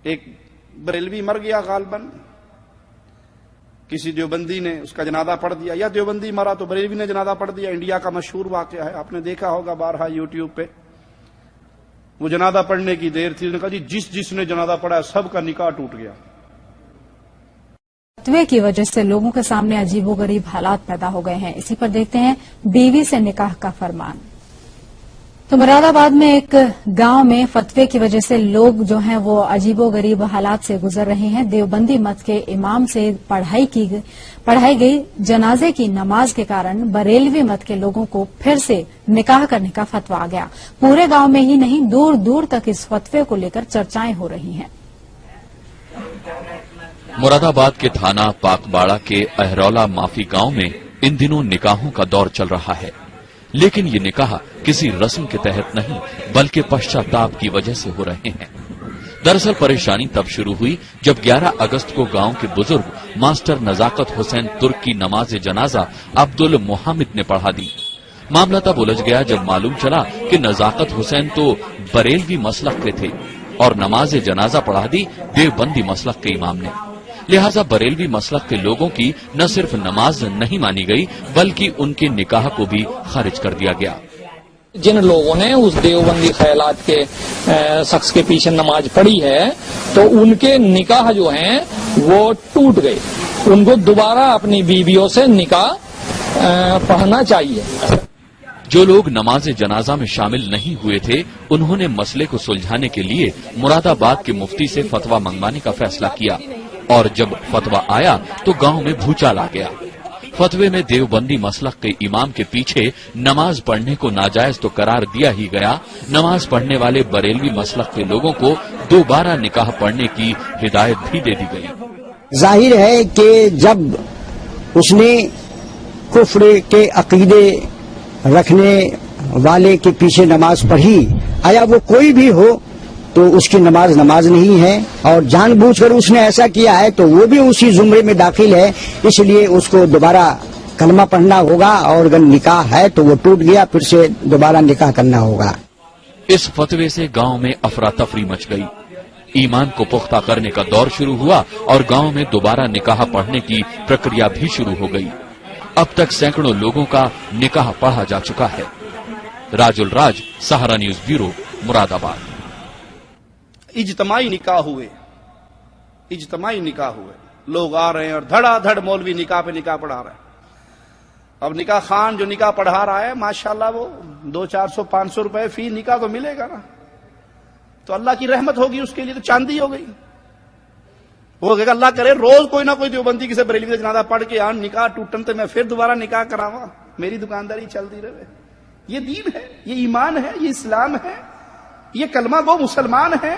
ایک بریلوی مر گیا غالباً، کسی دیوبندی نے اس کا جنازہ پڑھ دیا، یا دیوبندی مرا تو بریلوی نے جنازہ پڑھ دیا. انڈیا کا مشہور واقعہ ہے، آپ نے دیکھا ہوگا بارہا یوٹیوب پہ. وہ جنازہ پڑھنے کی دیر تھی، انہوں نے کہا جی جس نے جنازہ پڑھا سب کا نکاح ٹوٹ گیا. فتوے کی وجہ سے لوگوں کے سامنے عجیب و غریب حالات پیدا ہو گئے ہیں. اسی پر دیکھتے ہیں بیوی سے نکاح کا فرمان. تو مراد آباد میں ایک گاؤں میں فتوے کی وجہ سے لوگ جو ہیں وہ عجیب و غریب حالات سے گزر رہے ہیں. دیوبندی مت کے امام سے پڑھائی گئی جنازے کی نماز کے کارن بریلوی مت کے لوگوں کو پھر سے نکاح کرنے کا فتویٰ آ گیا. پورے گاؤں میں ہی نہیں، دور دور تک اس فتوے کو لے کر چرچائیں ہو رہی ہیں. مراد آباد کے تھانہ پاک باڑہ کے اہرولا مافی گاؤں میں ان دنوں نکاحوں کا دور چل رہا ہے، لیکن یہ نکاح کسی رسم کے تحت نہیں بلکہ پشچاتاپ کی وجہ سے ہو رہے ہیں. دراصل پریشانی تب شروع ہوئی جب 11 اگست کو گاؤں کے بزرگ ماسٹر نزاکت حسین ترک کی نماز جنازہ عبد المحمد نے پڑھا دی. معاملہ تب الجھ گیا جب معلوم چلا کہ نزاکت حسین تو بریلوی مسلک کے تھے اور نماز جنازہ پڑھا دی دیوبندی مسلک کے امام نے. لہذا بریلوی مسلک کے لوگوں کی نہ صرف نماز نہیں مانی گئی بلکہ ان کے نکاح کو بھی خارج کر دیا گیا. جن لوگوں نے اس دیوبندی خیالات کے شخص کے پیچھے نماز پڑھی ہے تو ان کے نکاح جو ہیں وہ ٹوٹ گئے. ان کو دوبارہ اپنی بیویوں سے نکاح پڑھنا چاہیے. جو لوگ نماز جنازہ میں شامل نہیں ہوئے تھے انہوں نے مسئلے کو سلجھانے کے لیے مراد آباد کے مفتی سے فتویٰ منگوانے کا فیصلہ کیا، اور جب فتویٰ آیا تو گاؤں میں بھوچال آ گیا. فتوے میں دیوبندی مسلک کے امام کے پیچھے نماز پڑھنے کو ناجائز تو قرار دیا ہی گیا، نماز پڑھنے والے بریلوی مسلک کے لوگوں کو دوبارہ نکاح پڑھنے کی ہدایت بھی دے دی گئی. ظاہر ہے کہ جب اس نے کفر کے عقیدے رکھنے والے کے پیچھے نماز پڑھی، آیا وہ کوئی بھی ہو تو اس کی نماز نہیں ہے، اور جان بوجھ کر اس نے ایسا کیا ہے تو وہ بھی اسی زمرے میں داخل ہے. اس لیے اس کو دوبارہ کلمہ پڑھنا ہوگا، اور اگر نکاح ہے تو وہ ٹوٹ گیا، پھر سے دوبارہ نکاح کرنا ہوگا. اس فتوے سے گاؤں میں افراتفری مچ گئی. ایمان کو پختہ کرنے کا دور شروع ہوا اور گاؤں میں دوبارہ نکاح پڑھنے کی پرکریا بھی شروع ہو گئی. اب تک سینکڑوں لوگوں کا نکاح پڑھا جا چکا ہے. راج الراج، سہارا نیوز بیورو، مراد آباد. اجتماعی نکاح ہوئے، لوگ آ رہے ہیں اور دھڑا دھڑ مولوی نکاح پہ نکاح پڑھا رہے ہیں. اب نکاح خان جو نکاح پڑھا رہا ہے ماشاءاللہ وہ 200-400-500 روپے فی نکاح تو ملے گا نا، تو اللہ کی رحمت ہوگی اس کے لیے، تو چاندی ہو گئی. وہ کہ اللہ کرے روز کوئی نہ کوئی دیوبندی کسی بریلوی کا جنازہ پڑھ کے آن نکاح ٹوٹن تو میں پھر دوبارہ نکاح کراواں، میری دکانداری چلتی رہے. یہ دین ہے، یہ ایمان ہے، یہ اسلام ہے، یہ کلمہ گو مسلمان ہے.